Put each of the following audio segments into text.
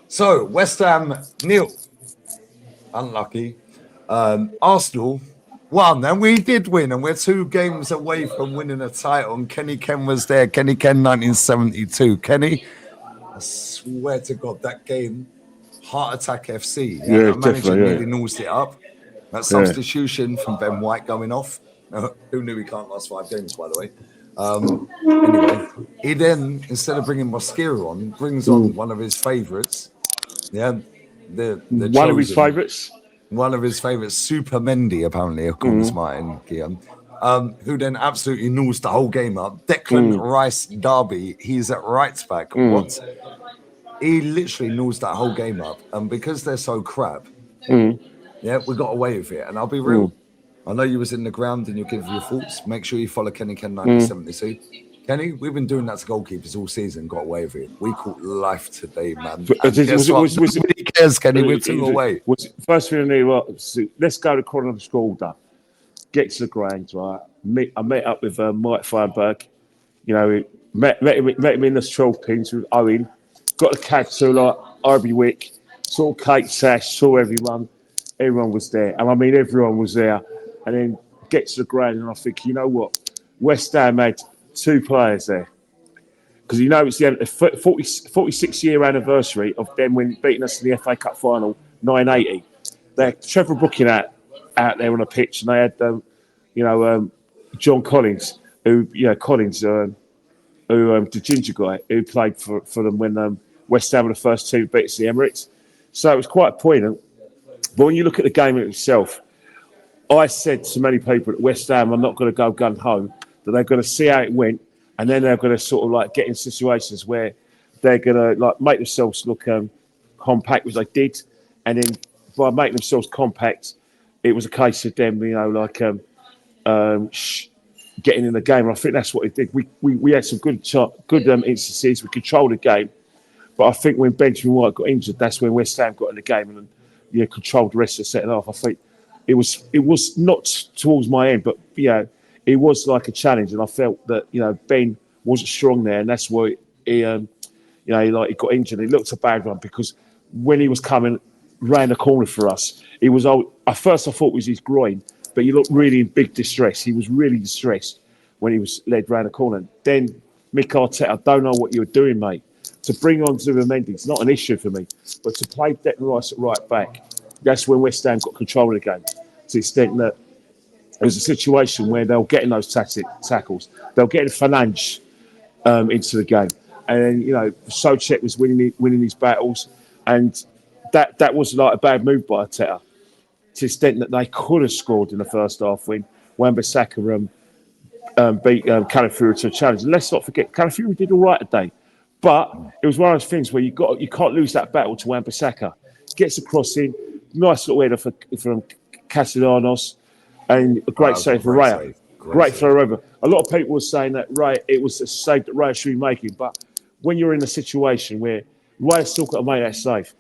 So West Ham nil, unlucky. Arsenal won, and we did win, and we're 2 games away from winning a title. And Kenny Ken was there. Kenny Ken, 1972. Kenny, I swear to God, that game, Heart Attack FC. Yeah, the manager nearly nosed it up. That substitution from Ben White going off. Who knew he can't last 5 games, by the way? Anyway, he then, instead of bringing Mosquera on, brings on one of his favourites. Yeah, the one of his favourites. One of his favourites, Super Mendy, apparently, according to Martin Guillaume, who then absolutely gnaws the whole game up. Declan Rice Derby, he's at right back. What? He literally gnaws that whole game up. And because they're so crap, yeah, we got away with it. And I'll be real. I know you was in the ground and you give your thoughts. Make sure you follow Kenny Ken 1972. Kenny, we've been doing that to goalkeepers all season, got away with it. We caught life today, man. Nobody cares, Kenny. We're 2 away. First thing I knew, let's go to chronological order. Get to the ground, right? I met up with Mike Feinberg. You know, met him in the 12 pins with Owen. Got a cab to like Irby Wick. Saw Kate Sash, saw everyone. Everyone was there. And I mean, everyone was there. And then get to the ground and I think, you know what? West Ham had 2 players there. Because you know it's the 46-year anniversary of them when beating us in the FA Cup final, 980. They had Trevor Brooking out there on a pitch, and they had, John Collins, who, the ginger guy, who played for them when West Ham were the first team to beat us in the Emirates. So it was quite poignant. But when you look at the game itself, I said to many people at West Ham, I'm not going to go gun home, that they're going to see how it went, and then they're going to sort of like get in situations where they're going to like make themselves look compact, which they did, and then by making themselves compact, it was a case of them, getting in the game. And I think that's what it did. We had some good instances. We controlled the game, but I think when Benjamin White got injured, that's when West Ham got in the game and controlled the rest of the second half. I think it was not towards my end, but it was like a challenge, and I felt that Ben wasn't strong there, and that's why he got injured. It looked a bad one because when he was coming round the corner for us, he was at first I thought it was his groin, but he looked really in big distress. He was really distressed when he was led round the corner. Then Mick Arteta, I don't know what you were doing, mate. To bring on Zubimendi, it's not an issue for me, but to play Declan Rice at right back, that's when West Ham got control of the game to the extent that it was a situation where they were getting those tackles. They were getting Fernandes into the game. And then, Soucek was winning these battles. And that was like a bad move by Arteta to the extent that they could have scored in the first half when Wan-Bissaka beat Calafiori to a challenge. And let's not forget, Calafiori did all right today. But it was one of those things where you can't lose that battle to Wan-Bissaka. Gets a cross in, nice little header from Castellanos. And a great save for Raya. Great throw over. A lot of people were saying that it was a save that Raya should be making. But when you're in a situation where Raya still got to make that save,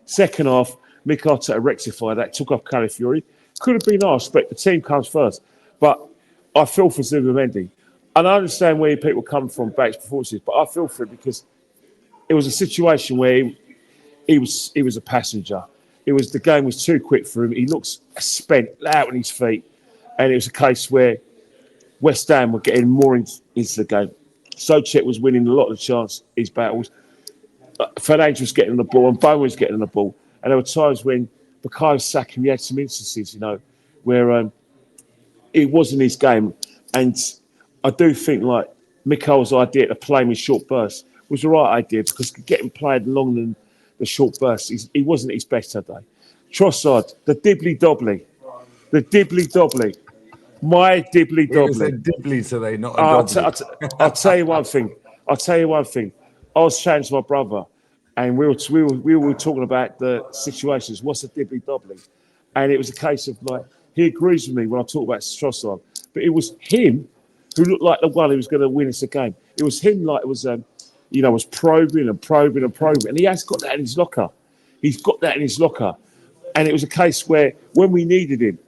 second half, Mick Arteta rectified that, took off Calafiori. Could have been nice, but the team comes first. But I feel for Zubimendi. And I understand where people come from back performances, but I feel for it because it was a situation where he was a passenger. The game was too quick for him. He looks spent, out on his feet. And it was a case where West Ham were getting more into the game. Soucek was winning a lot of his battles. Fernandes was getting the ball and Bowen was getting the ball. And there were times when Bukayo Saka, he had some instances, where it wasn't his game. And I do think like Mikel's idea to play him in short bursts was the right idea because getting played longer than the short bursts, he wasn't his best today. Trossard, the dibbly-dobbly. My dibbly-dobbly. said dibbly today, not a dobbly. I'll tell you one thing. I was chatting to my brother and we were talking about the situations. What's a dibbly-dobbly? And it was a case of like, he agrees with me when I talk about Trossard. But it was him who looked like the one who was going to win us the game. It was him like it was, was probing. And he has got that in his locker. And it was a case where when we needed him,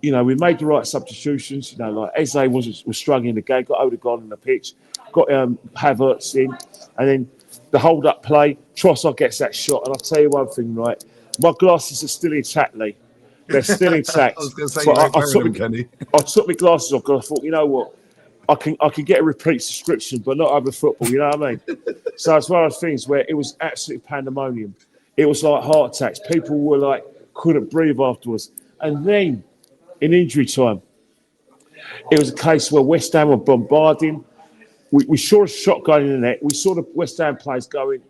we made the right substitutions. Like Eze was struggling in the game, got Odegaard on the pitch, got Havertz in, and then the hold-up play. Trossard gets that shot, and I'll tell you one thing, right? My glasses are still intact, Lee. They're still I intact. was going to say But you ain't wearing them, Kenny. I took my glasses off because I thought, you know what? I can get a repeat subscription, but not over football. You know what I mean? So it's one of those things where it was absolute pandemonium. It was like heart attacks. People were like couldn't breathe afterwards. And then in injury time, it was a case where West Ham were bombarding. We saw a shot going in the net. We saw the West Ham players going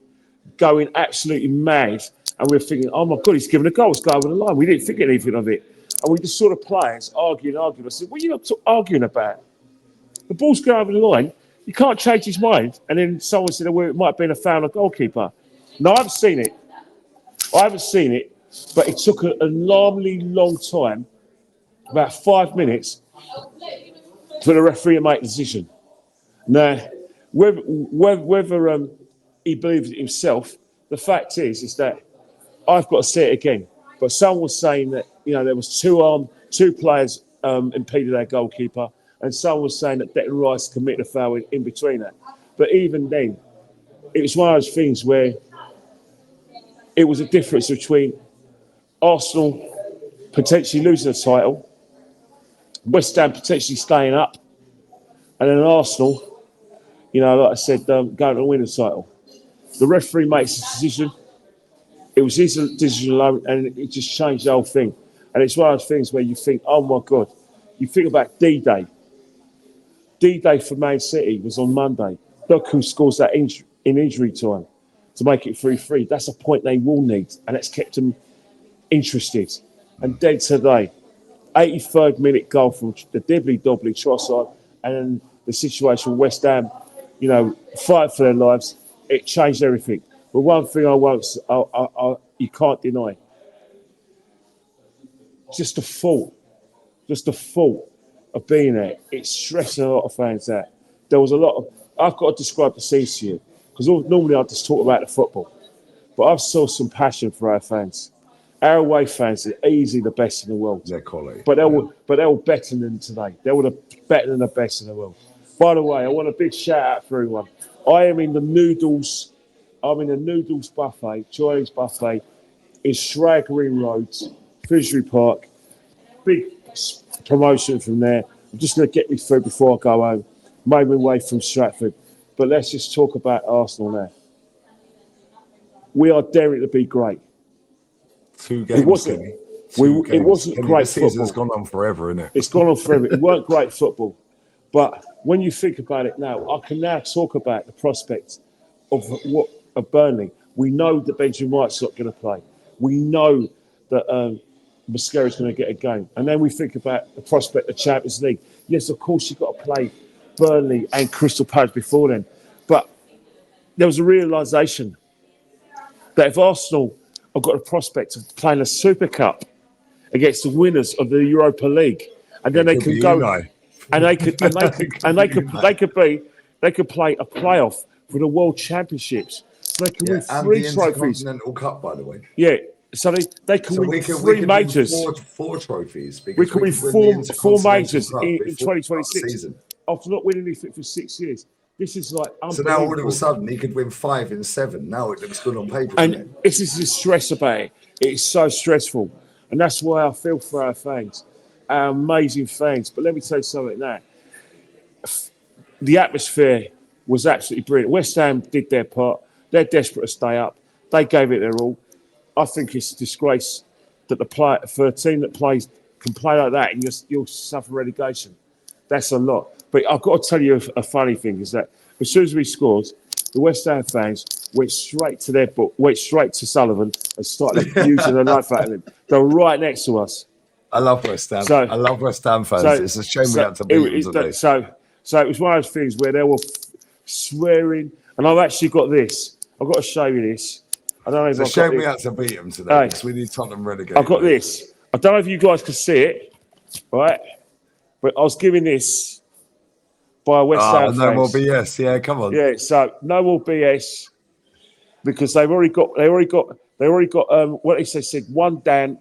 absolutely mad. And we were thinking, oh my God, he's given a goal. It's going over the line. We didn't think anything of it. And we just saw the players arguing. I said, what are you arguing about? The ball's going over the line. You can't change his mind. And then someone said, well, it might have been a foul on goalkeeper. No, I haven't seen it. But it took an alarmingly long time, about 5 minutes, for the referee to make a decision. Now, whether he believes it himself, the fact is that I've got to say it again. But someone was saying that there was two players impeded our goalkeeper, and someone was saying that Declan Rice committed a foul in between that. But even then, it was one of those things where it was a difference between Arsenal potentially losing the title, West Ham potentially staying up, and then Arsenal, like I said, going to win the title. The referee makes a decision. It was his decision alone, and it just changed the whole thing. And it's one of those things where you think, oh my God. You think about D-Day. D-Day for Man City was on Monday. Look who scores that in injury time to make it 3-3. That's a point they will need, and it's kept them interested. And then today, 83rd minute goal from the dibbly-dobbly Trossard, and then the situation with West Ham, fight for their lives. It changed everything. But one thing you can't deny, just the thought of being there, it's stressing a lot of fans out. There was a lot of, I've got to describe the scenes to you, because normally I just talk about the football, but I've saw some passion for our fans. Our away fans are easily the best in the world. They're quality. But they were better than today. They were better than the best in the world. By the way, I want a big shout out for everyone. I'm in the noodles buffet, Chinese buffet, in Shrag Green Road, Finsbury Park. Big promotion from there. I'm just going to get me through before I go home. Made my way from Stratford. But let's just talk about Arsenal now. We are daring to be great. 2 games, it wasn't, Kenny. It wasn't Kenny, great the season's football. gone on forever, isn't it? It's gone on forever. It weren't great football. But when you think about it now, I can now talk about the prospect of Burnley. We know that Benjamin White's not going to play. We know that Mascara's going to get a game. And then we think about the prospect of Champions League. Yes, of course, you've got to play Burnley and Crystal Palace before then. But there was a realisation that if Arsenal have got a prospect of playing a Super Cup against the winners of the Europa League, and then they can go, and they could play a playoff for the World Championships. So they can win 3 the trophies. Intercontinental Cup, by the way. Yeah, so they can win 3 majors. Win 4 trophies. We can win 4 majors in 2026 after not winning anything for 6 years. This is like unbelievable. So now all of a sudden he could win 5 in 7. Now it looks good on paper. And this is the stress about it. It's so stressful. And that's why I feel for our fans, our amazing fans. But let me tell you something now. The atmosphere was absolutely brilliant. West Ham did their part. They're desperate to stay up. They gave it their all. I think it's a disgrace that for a team that can play like that and you'll suffer relegation. That's a lot. But I've got to tell you a funny thing is that as soon as we scored, the West Ham fans went straight to Sullivan and started abusing the life out of him. They're right next to us. I love West Ham. I love West Ham fans. It's a shame we had to beat them today. So it was one of those things where they were swearing, and I've actually got this. I've got to show you this. I don't know if it's a shame we had to beat them today because we need Tottenham relegated. I've got this. I don't know if you guys can see it, right? But I was given this by West Ham fans. No more BS. Yeah, come on. Yeah, so no more BS because they've already got what they said 1 down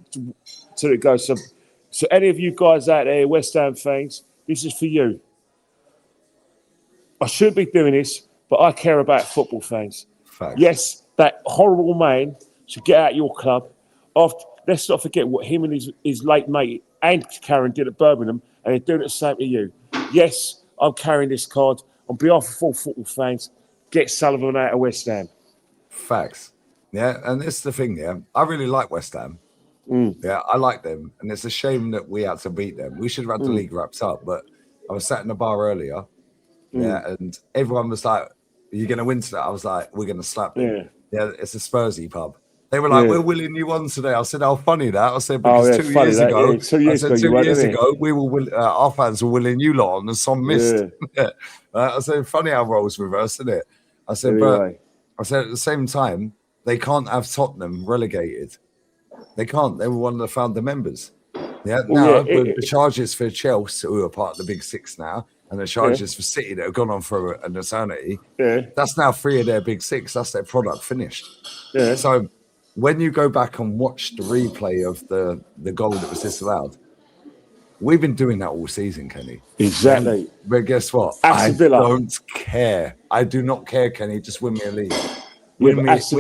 till it goes. So any of you guys out there, West Ham fans, this is for you. I should be doing this, but I care about football fans. Facts. Yes, that horrible man should get out of your club. After, let's not forget what him and his late mate and Karen did at Birmingham, and they're doing it the same to you. Yes, I'm carrying this card on behalf of all football fans. Get Sullivan out of West Ham. Facts. Yeah, and it's the thing, yeah. I really like West Ham. Yeah, I like them. And it's a shame that we had to beat them. We should have had the league wrapped up, but I was sat in the bar earlier, and everyone was like, "Are you going to win today?" I was like, "We're going to slap them." Yeah, it's a Spursy pub. They were like, "We're willing you on today." I said, "How funny that." I said, "Because 2 years ago, 2 years ago, 2 years ago, we were our fans were willing you lot on, and some missed." I said, "Funny how rolls reverse, isn't it?" I said, Anyway. I said at the same time, they can't have Tottenham relegated. They can't. They were one of the founder members. Yeah. The charges for Chelsea, who are part of the Big Six now, and the charges for City that have gone on for an eternity. That's now 3 of their Big Six. That's their product finished. So when you go back and watch the replay of the goal that was disallowed, we've been doing that all season, Kenny. Exactly. But guess what? I don't care. I do not care, Kenny. Just win me a league. Win us,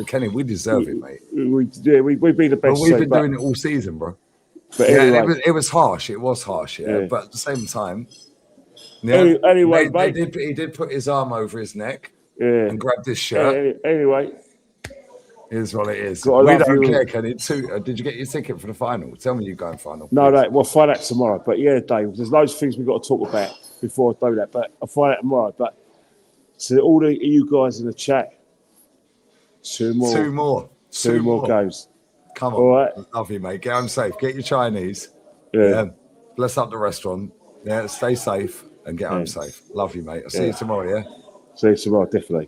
Kenny. We deserve it, mate. We've been the best. But we've been doing it all season, bro. But anyway, it was harsh. It was harsh, But at the same time, anyway, he did put his arm over his neck and grabbed his shirt. Anyway, here's what it is. We don't care, Kenny. Did you get your ticket for the final? Tell me you're going final. No, we'll find out tomorrow. But yeah, Dave, there's loads of things we've got to talk about before I do that. But I'll find out tomorrow. But to all of you guys in the chat, two more games. Come on. All right. Love you, mate. Get home safe. Get your Chinese. Bless up the restaurant. Stay safe and get home safe. Love you, mate. I'll see you tomorrow, See you tomorrow, definitely.